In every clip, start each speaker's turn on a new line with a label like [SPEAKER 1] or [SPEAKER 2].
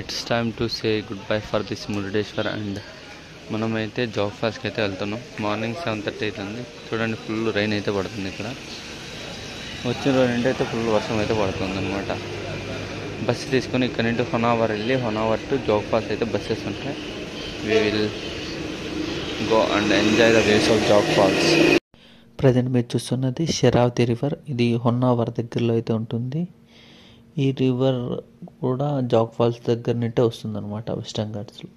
[SPEAKER 1] It's time to say good bye for this Murudeshwar. And మనమైతే జోగ్ ఫాల్స్కి అయితే వెళ్తున్నాం. మార్నింగ్ 7:30 అవుతుంది. చూడండి, ఫుల్ రైన్ అయితే పడుతుంది. ఇక్కడ వచ్చిన రోజు అయితే ఫుల్ వర్షం అయితే పడుతుంది అనమాట. బస్సు తీసుకొని ఇక్కడ నుండి హొనావర్ వెళ్ళి హొనావర్ టు జోగ్ ఫాల్స్ అయితే బస్సెస్ ఉంటాయి. We will go and enjoy the waves of Jog Falls.
[SPEAKER 2] Present మీరు చూస్తున్నది శరావతి రివర్. ఇది హొన్నావర్ దగ్గరలో అయితే ఉంటుంది. ఈ రివర్ కూడా జోగ్ ఫాల్స్ దగ్గర నుంటే వస్తుంది అనమాట, వెస్టర్న్ ఘాట్స్లో.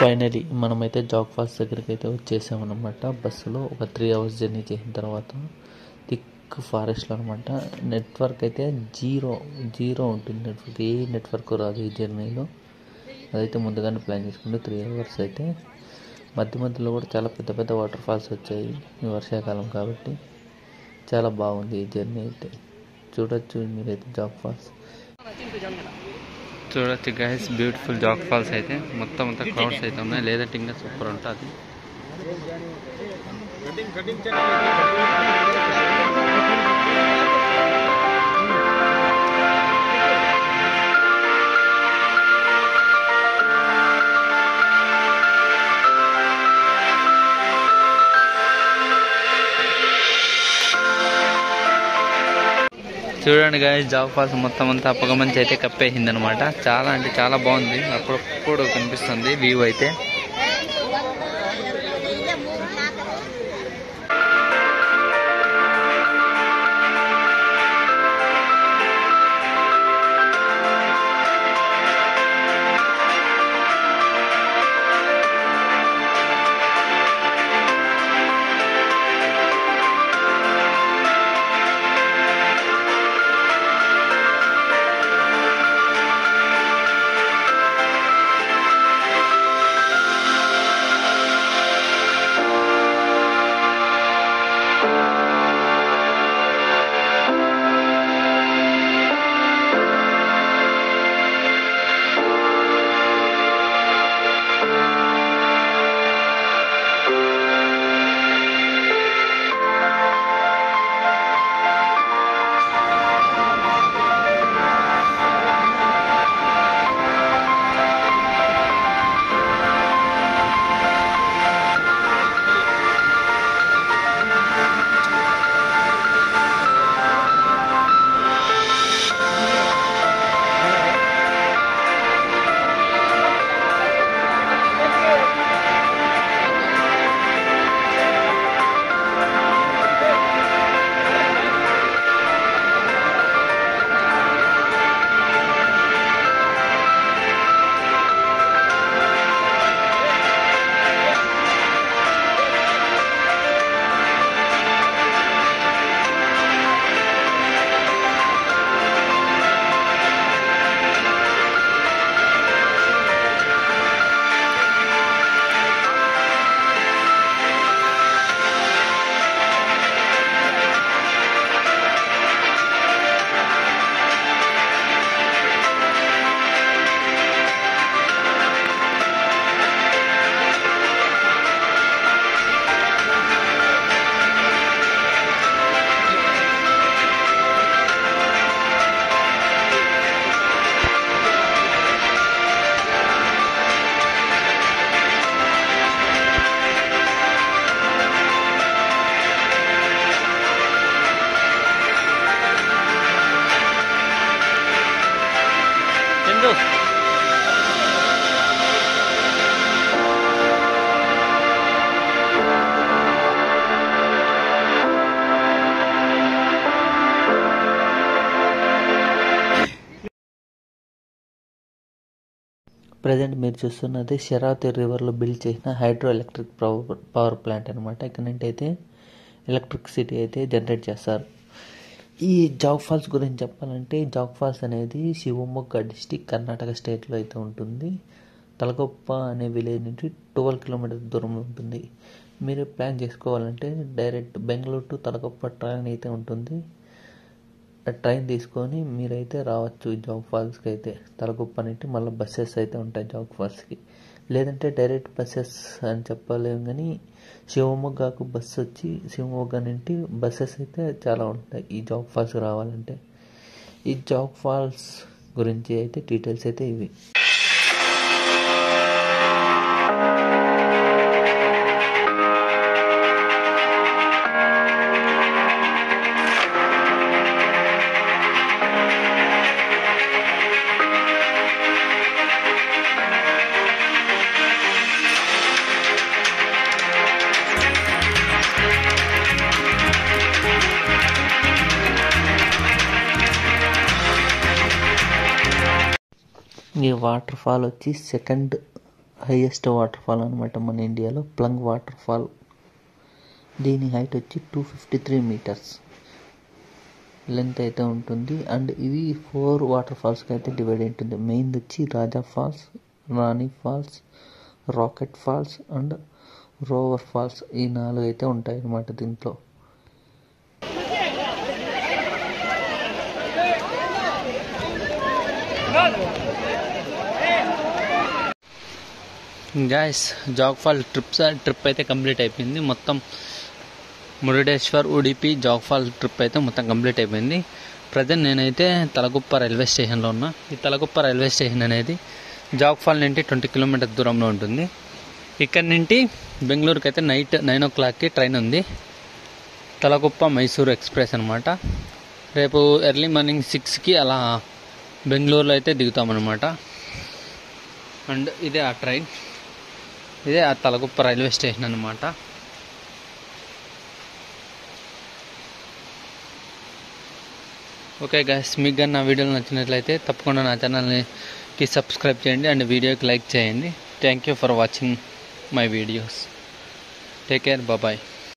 [SPEAKER 2] ఫైనలీ మనమైతే జోగ్ ఫాల్స్ దగ్గరికి అయితే వచ్చేసామన్నమాట. బస్సులో ఒక 3 hours జర్నీ చేసిన తర్వాత థిక్ ఫారెస్ట్లో అనమాట. నెట్వర్క్ అయితే జీరో ఉంటుంది. నెట్వర్క్ రాదు ఈ జర్నీలో. అదైతే ముందుగానే ప్లాన్ చేసుకుంటే 3 hours అయితే మధ్యలో కూడా చాలా పెద్ద పెద్ద వాటర్ ఫాల్స్ వచ్చాయి ఈ వర్షాకాలం కాబట్టి. చాలా బాగుంది ఈ జర్నీ అయితే. చూడొచ్చు మీరైతే జోగ్ ఫాల్స్.
[SPEAKER 1] చూడొచ్చు గైస్, బ్యూటిఫుల్ జోగ్ ఫాల్స్ అయితే. మొత్తం అంతా క్రౌడ్స్ అయితే ఉన్నాయి. లేదంటే ఇంకా సూపర్ ఉంటుంది. చూడండి గాయస్, జోగ్ ఫాల్స్ మొత్తం అంతా పొగమంచి అయితే కప్పేసింది అనమాట. చాలా అంటే చాలా బాగుంది. అప్పుడప్పుడు కనిపిస్తుంది వ్యూ అయితే.
[SPEAKER 2] ప్రజెంట్ మీరు చూస్తున్నది శరావతి రివర్లో బిల్డ్ చేసిన హైడ్రో ఎలక్ట్రిక్ పవర్ ప్లాంట్ అనమాట. ఇక్కడ నుండి అయితే ఎలక్ట్రిసిటీ అయితే జనరేట్ చేస్తారు. ఈ జోగ్ ఫాల్స్ గురించి చెప్పాలంటే జోగ్ ఫాల్స్ అనేది శివమొగ్గ డిస్టిక్ కర్ణాటక స్టేట్లో అయితే ఉంటుంది. తలకొప్ప అనే విలేజ్ నుంచి 12 కిలోమీటర్స్ దూరంలో ఉంటుంది. మీరు ప్లాన్ చేసుకోవాలంటే డైరెక్ట్ బెంగళూరు టు తలకొప్ప ట్రైన్ అయితే ఉంటుంది. ట్రైన్ తీసుకొని మీరైతే రావచ్చు ఈ జోగ్ ఫాల్స్కి అయితే. తలకొప్ప నుండి మళ్ళీ బస్సెస్ అయితే ఉంటాయి జోగ్ ఫాల్స్కి. లేదంటే డైరెక్ట్ బస్సెస్ అని చెప్పలేము, కానీ శివమొగ్గకు బస్సు వచ్చి శివమొగ్గ నుండి బస్సెస్ అయితే చాలా ఉంటాయి ఈ జోగ్ ఫాల్స్కి రావాలంటే. ఈ జోగ్ ఫాల్స్ గురించి అయితే డీటెయిల్స్ అయితే ఇవి. ఈ వాటర్ ఫాల్ వచ్చి సెకండ్ హైయెస్ట్ వాటర్ ఫాల్ అనమాట మన ఇండియాలో, ప్లంగ్ వాటర్ ఫాల్. దీని హైట్ వచ్చి 253 మీటర్స్ లెంత్ అయితే ఉంటుంది. అండ్ ఇవి 4 వాటర్ ఫాల్స్కి అయితే డివైడ్ ఉంటుంది. మెయిన్ వచ్చి Raja falls, Rani falls, rocket falls and rover falls. ఈ 4 అయితే ఉంటాయి అన్నమాట దీంట్లో.
[SPEAKER 1] గాయస్ జోగ్ ఫాల్ ట్రిప్ అయితే కంప్లీట్ అయిపోయింది. మొత్తం మురుడేశ్వర్, ఉడిపి, జోగ్ ఫాల్ ట్రిప్ అయితే మొత్తం కంప్లీట్ అయిపోయింది. ప్రజెంట్ నేనైతే తలకుప్ప రైల్వే స్టేషన్లో ఉన్నా. ఈ తలకుప్ప రైల్వే స్టేషన్ అనేది జోగ్ ఫాల్ నుండి 20 కిలోమీటర్ దూరంలో ఉంటుంది. ఇక్కడ నుండి బెంగళూరుకి అయితే నైట్ 9 o'clockకి ట్రైన్ ఉంది, తలకుప్ప మైసూరు ఎక్స్ప్రెస్ అనమాట. రేపు ఎర్లీ మార్నింగ్ 6కి అలా బెంగళూరులో అయితే దిగుతామన్నమాట. అండ్ ఇదే ఆ ట్రైన్, ఇదే ఆ తలకుప్ప రైల్వే స్టేషన్ అనమాట. ఓకే గైస్, మీకు కానీ నా వీడియోలు నచ్చినట్లయితే తప్పకుండా నా ఛానల్కి సబ్స్క్రైబ్ చేయండి అండ్ వీడియోకి లైక్ చేయండి. Thank you for watching my videos. Take care, bye.